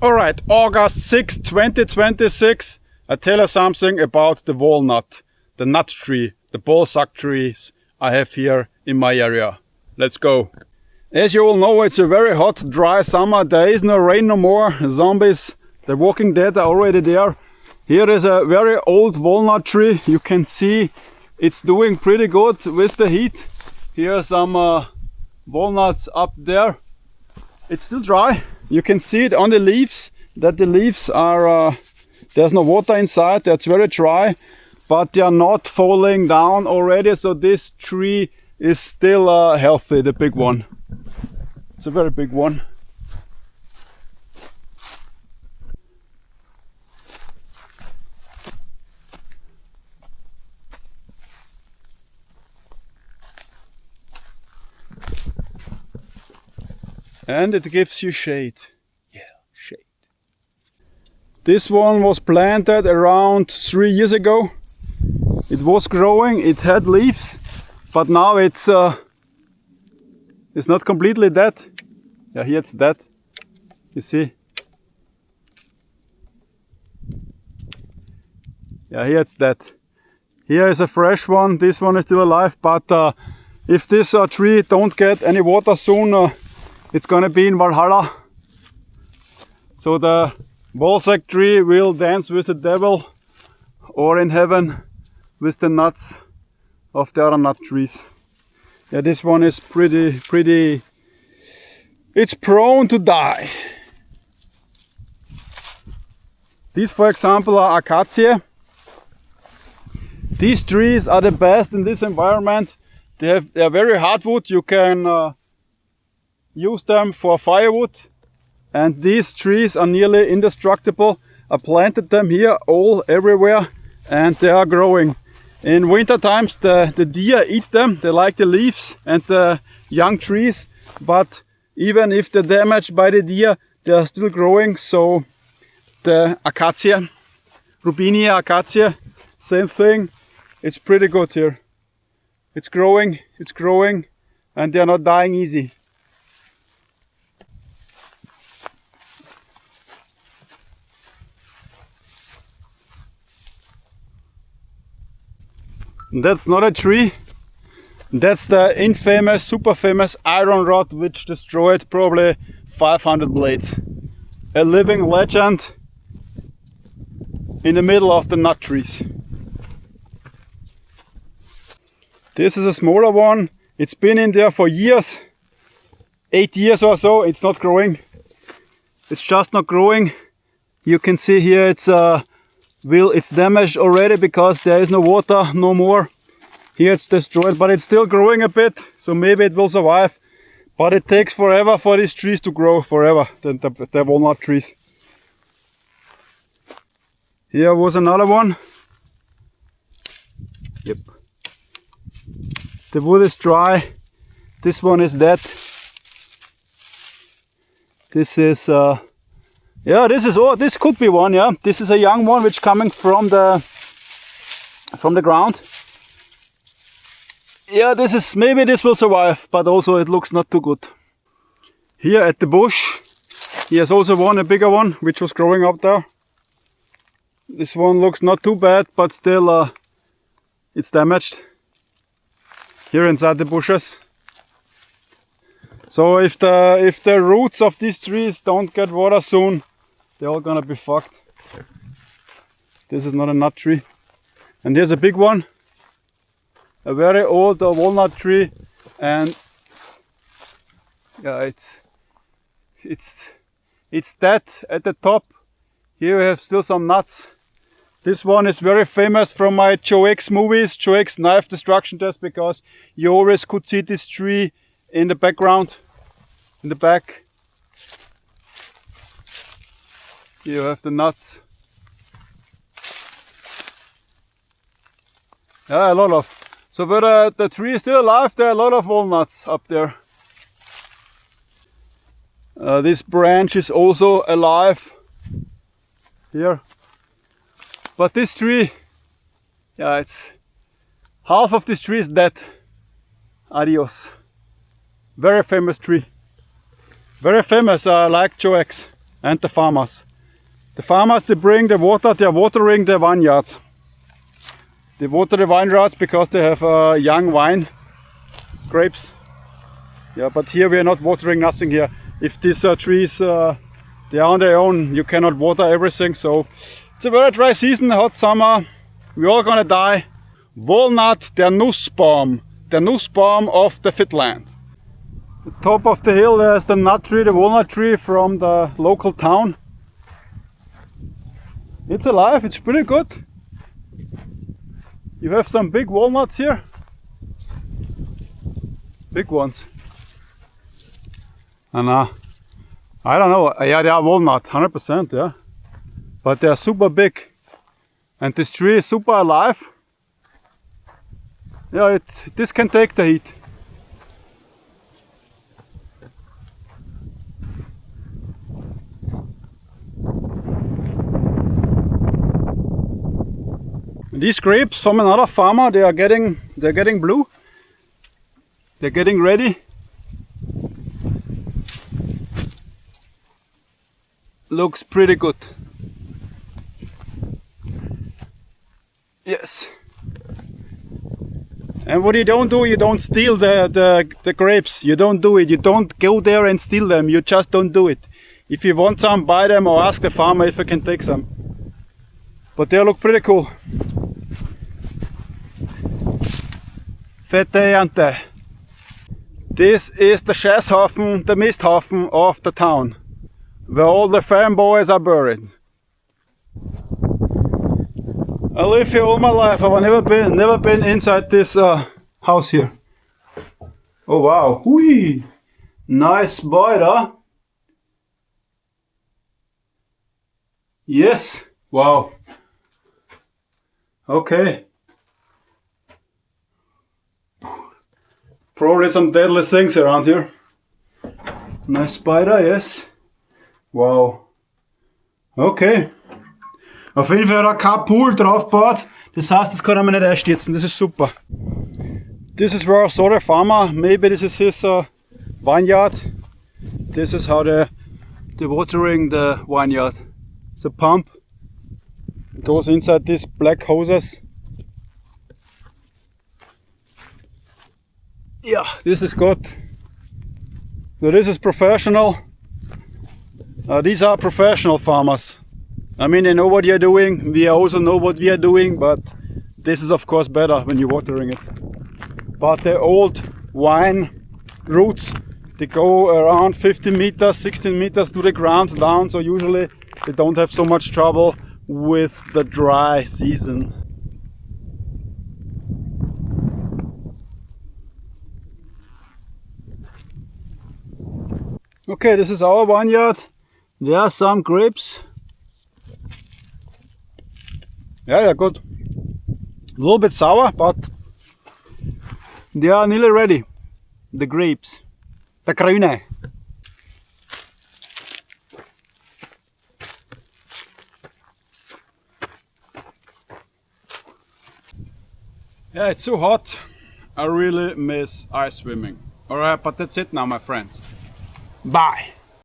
Alright, August 6, 2026. I tell you something about the walnut, the nut tree, the ballsack trees I have here in my area. Let's go. As you all know, it's a very hot, dry summer. There is no rain no more. Zombies, the walking dead are already there. Here is a very old walnut tree. You can see it's doing pretty good with the heat. Here are some walnuts up there. It's still dry. You can see it on the leaves, that the leaves are, there's no water inside, that's very dry, but they are not falling down already, so this tree is still healthy, the big one. It's a very big one. And it gives you shade. Yeah, shade. This one was planted around 3 years ago. It was growing, it had leaves, but now it's not completely dead. Yeah, here it's dead. You see? Yeah, here it's dead. Here is a fresh one. This one is still alive, but if this tree don't get any water soon, it's gonna be in Valhalla. So the ballsack tree will dance with the devil or in heaven with the nuts of the other nut trees. Yeah, this one is pretty, it's prone to die. These, for example, are acacia. These trees are the best in this environment. They are very hardwood. You can use them for firewood, and these trees are nearly indestructible. I planted them here everywhere, and they are growing. In winter times the deer eat them. They like the leaves and the young trees, but even if they're damaged by the deer, they are still growing. So the acacia, Rubinia acacia, same thing. It's pretty good here. It's growing, and they are not dying easy. That's not a tree. That's the infamous, super famous iron rod which destroyed probably 500 blades. A living legend in the middle of the nut trees. This is a smaller one. It's been in there for years, 8 years or so. It's not growing. It's just not growing. You can see here it's damaged already because there is no water no more. Here it's destroyed, but it's still growing a bit, so maybe it will survive. But it takes forever for these trees to grow, forever, the walnut trees. Here was another one. Yep. The wood is dry. This one is dead. This is yeah, this could be one, yeah. This is a young one which coming from the ground. Yeah, maybe this will survive, but also it looks not too good. Here at the bush, here's also one, a bigger one, which was growing up there. This one looks not too bad, but still it's damaged. Here inside the bushes. So if the roots of these trees don't get water soon, they're all gonna be fucked. This is not a nut tree. And here's a big one. A very old walnut tree, and yeah, it's dead at the top. Here we have still some nuts. This one is very famous from my Joe X movies, Joe X knife destruction test, because you always could see this tree in the background, in the back. Here you have the nuts. Yeah, a lot of. So but the tree is still alive, there are a lot of walnuts up there. This branch is also alive here. But this tree, yeah, it's half of this tree is dead. Adios. Very famous tree. Very famous, like Joe X. and the farmers. The farmers, they bring the water, they are watering the vineyards. They water the vineyards because they have young wine grapes. Yeah, but here we are not watering nothing here. If these trees, they are on their own, you cannot water everything. So it's a very dry season, hot summer. We're all gonna die. Walnut, the Nussbaum of the Fitland. The top of the hill, there's the nut tree, the walnut tree from the local town. It's alive, it's pretty good. You have some big walnuts here. Big ones. And I don't know, yeah, they are walnut, 100%, yeah. But they are super big. And this tree is super alive. Yeah, this can take the heat. These grapes from another farmer, they're getting blue. They're getting ready. Looks pretty good. Yes. And what you don't do, you don't steal the grapes. You don't do it. You don't go there and steal them. You just don't do it. If you want some, buy them or ask the farmer if I can take some. But they look pretty cool. Fette Ernte. This is the Schäßhaufen, the Misthafen of the town, where all the farm boys are buried. I live here all my life. I've never been inside this house here. Oh wow, whee! Nice spider. Yes, wow. Okay. Probably some deadly things around here. Nice spider, yes. Wow. Okay. Auf jeden Fall hat er kein Pool draufgebaut. Das heißt, das kann er mir nicht einstürzen. Das ist super. This is where I saw the farmer. Maybe this is his vineyard. This is how they're watering the vineyard. It's a pump. It goes inside these black hoses. Yeah, this is good. So this is professional. These are professional farmers. I mean, they know what you're doing. We also know what we are doing, but this is of course better when you're watering it. But the old vine roots, they go around 15 meters, 16 meters to the ground down, so usually they don't have so much trouble with the dry season. Okay, this is our vineyard. There are some grapes. Yeah, they're good. A little bit sour, but they are nearly ready. The grapes. The grüne. Yeah, it's so hot. I really miss ice swimming. Alright, but that's it now, my friends. Bye.